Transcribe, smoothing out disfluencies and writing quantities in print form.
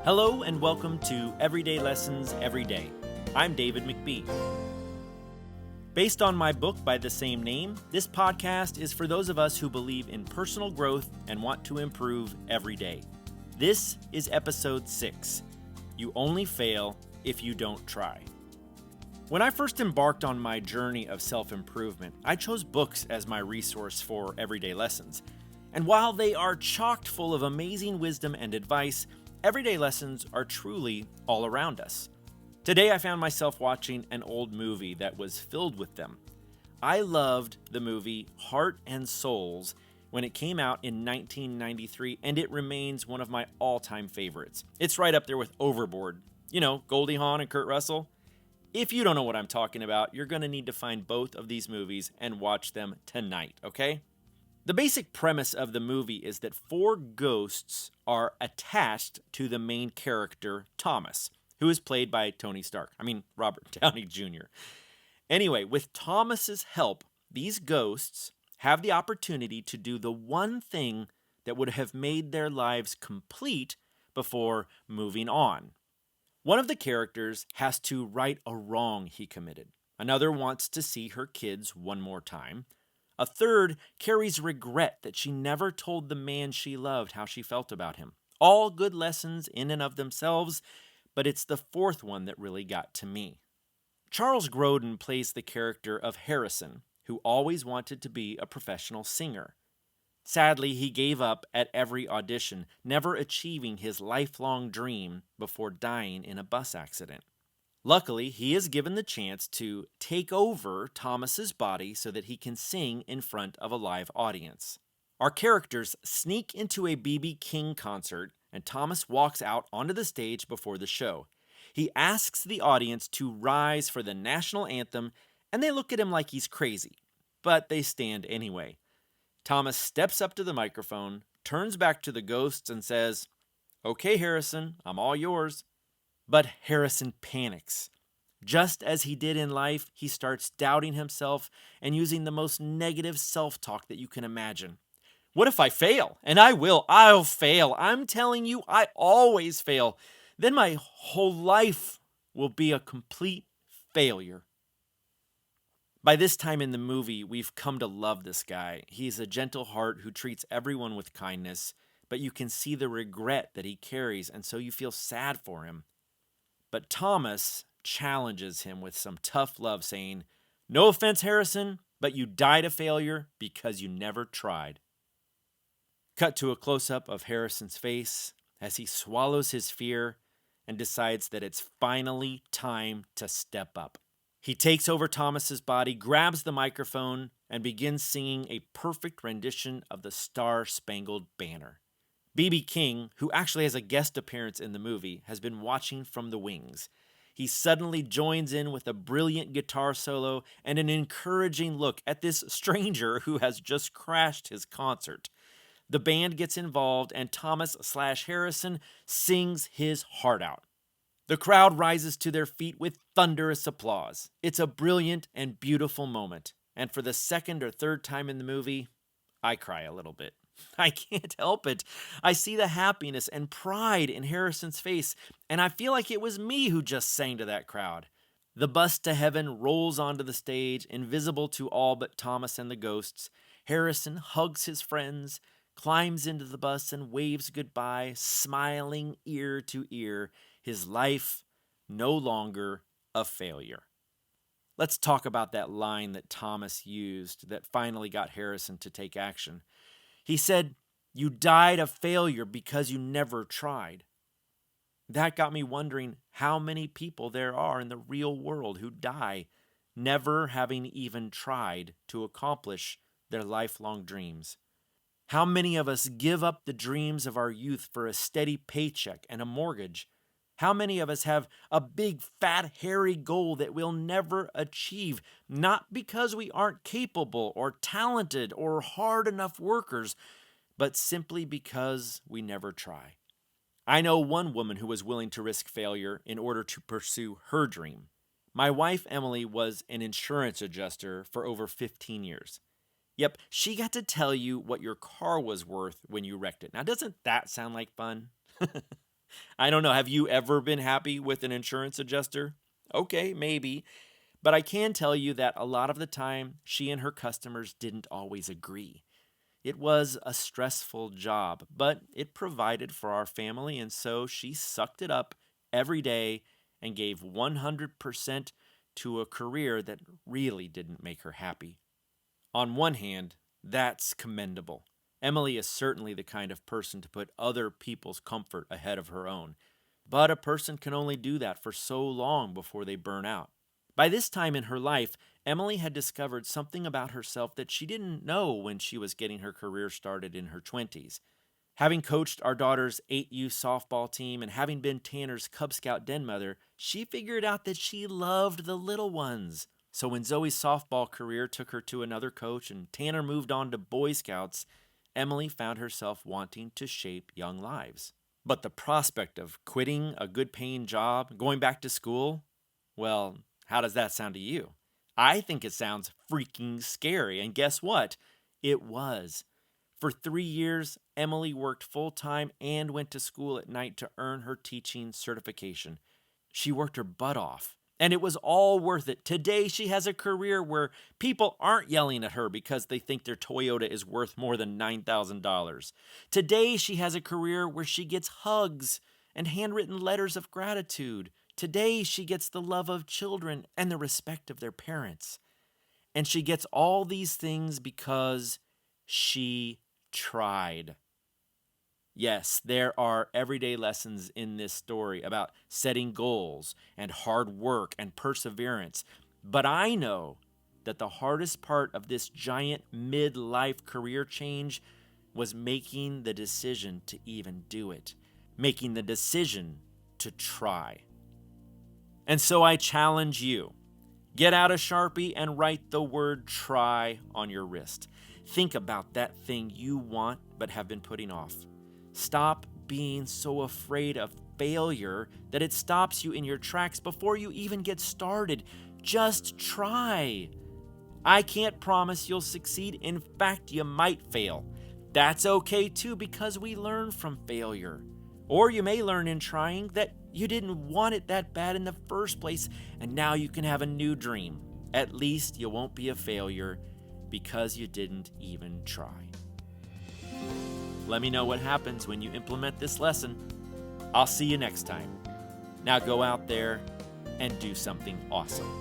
Hello and welcome to Everyday Lessons Every Day. I'm David McBee. Based on my book by the same name, this podcast is for those of us who believe in personal growth and want to improve every day. This is episode 6. You only fail if you don't try. When I first embarked on my journey of self-improvement, I chose books as my resource for everyday lessons. And while they are chock full of amazing wisdom and advice, everyday lessons are truly all around us. Today I found myself watching an old movie that was filled with them. I loved the movie Heart and Souls when it came out in 1993, and it remains one of my all-time favorites. It's right up there with Overboard. You know, Goldie Hawn and Kurt Russell. If you don't know what I'm talking about, you're going to need to find both of these movies and watch them tonight, okay? The basic premise of the movie is that 4 ghosts are attached to the main character, Thomas, who is played by Robert Downey Jr. Anyway, with Thomas's help, these ghosts have the opportunity to do the one thing that would have made their lives complete before moving on. One of the characters has to right a wrong he committed. Another wants to see her kids one more time. A third carries regret that she never told the man she loved how she felt about him. All good lessons in and of themselves, but it's the 4th one that really got to me. Charles Grodin plays the character of Harrison, who always wanted to be a professional singer. Sadly, he gave up at every audition, never achieving his lifelong dream before dying in a bus accident. Luckily, he is given the chance to take over Thomas's body so that he can sing in front of a live audience. Our characters sneak into a B.B. King concert, and Thomas walks out onto the stage before the show. He asks the audience to rise for the National Anthem, and they look at him like he's crazy, but they stand anyway. Thomas steps up to the microphone, turns back to the ghosts, and says, "Okay, Harrison, I'm all yours." But Harrison panics. Just as he did in life, he starts doubting himself and using the most negative self-talk that you can imagine. What if I fail? And I'll fail. I'm telling you, I always fail. Then my whole life will be a complete failure. By this time in the movie, we've come to love this guy. He's a gentle heart who treats everyone with kindness, but you can see the regret that he carries, and so you feel sad for him. But Thomas challenges him with some tough love, saying, "No offense, Harrison, but you died a failure because you never tried." Cut to a close-up of Harrison's face as he swallows his fear and decides that it's finally time to step up. He takes over Thomas's body, grabs the microphone, and begins singing a perfect rendition of the StarSpangled Banner. B.B. King, who actually has a guest appearance in the movie, has been watching from the wings. He suddenly joins in with a brilliant guitar solo and an encouraging look at this stranger who has just crashed his concert. The band gets involved and Thomas/Harrison sings his heart out. The crowd rises to their feet with thunderous applause. It's a brilliant and beautiful moment. And for the 2nd or 3rd time in the movie, I cry a little bit. I can't help it. I see the happiness and pride in Harrison's face, and I feel like it was me who just sang to that crowd. The bus to heaven rolls onto the stage, invisible to all but Thomas and the ghosts. Harrison hugs his friends, climbs into the bus, and waves goodbye, smiling ear to ear, his life no longer a failure. Let's talk about that line that Thomas used that finally got Harrison to take action. He said, "You died a failure because you never tried." That got me wondering how many people there are in the real world who die never having even tried to accomplish their lifelong dreams. How many of us give up the dreams of our youth for a steady paycheck and a mortgage? How many of us have a big, fat, hairy goal that we'll never achieve, not because we aren't capable or talented or hard enough workers, but simply because we never try? I know one woman who was willing to risk failure in order to pursue her dream. My wife, Emily, was an insurance adjuster for over 15 years. Yep, she got to tell you what your car was worth when you wrecked it. Now, doesn't that sound like fun? I don't know. Have you ever been happy with an insurance adjuster? Okay, maybe. But I can tell you that a lot of the time, she and her customers didn't always agree. It was a stressful job, but it provided for our family, and so she sucked it up every day and gave 100% to a career that really didn't make her happy. On one hand, that's commendable. Emily is certainly the kind of person to put other people's comfort ahead of her own. But a person can only do that for so long before they burn out. By this time in her life, Emily had discovered something about herself that she didn't know when she was getting her career started in her 20s. Having coached our daughter's 8U softball team and having been Tanner's Cub Scout den mother, she figured out that she loved the little ones. So when Zoe's softball career took her to another coach and Tanner moved on to Boy Scouts, Emily found herself wanting to shape young lives. But the prospect of quitting a good-paying job, going back to school, well, how does that sound to you? I think it sounds freaking scary, and guess what? It was. For 3 years, Emily worked full-time and went to school at night to earn her teaching certification. She worked her butt off, and it was all worth it. Today, she has a career where people aren't yelling at her because they think their Toyota is worth more than $9,000. Today, she has a career where she gets hugs and handwritten letters of gratitude. Today, she gets the love of children and the respect of their parents. And she gets all these things because she tried. Yes, there are everyday lessons in this story about setting goals and hard work and perseverance. But I know that the hardest part of this giant midlife career change was making the decision to even do it, making the decision to try. And so I challenge you, get out a Sharpie and write the word try on your wrist. Think about that thing you want but have been putting off. Stop being so afraid of failure that it stops you in your tracks before you even get started. Just try. I can't promise you'll succeed. In fact, you might fail. That's okay too, because we learn from failure. Or you may learn in trying that you didn't want it that bad in the first place, and now you can have a new dream. At least you won't be a failure because you didn't even try. Let me know what happens when you implement this lesson. I'll see you next time. Now go out there and do something awesome.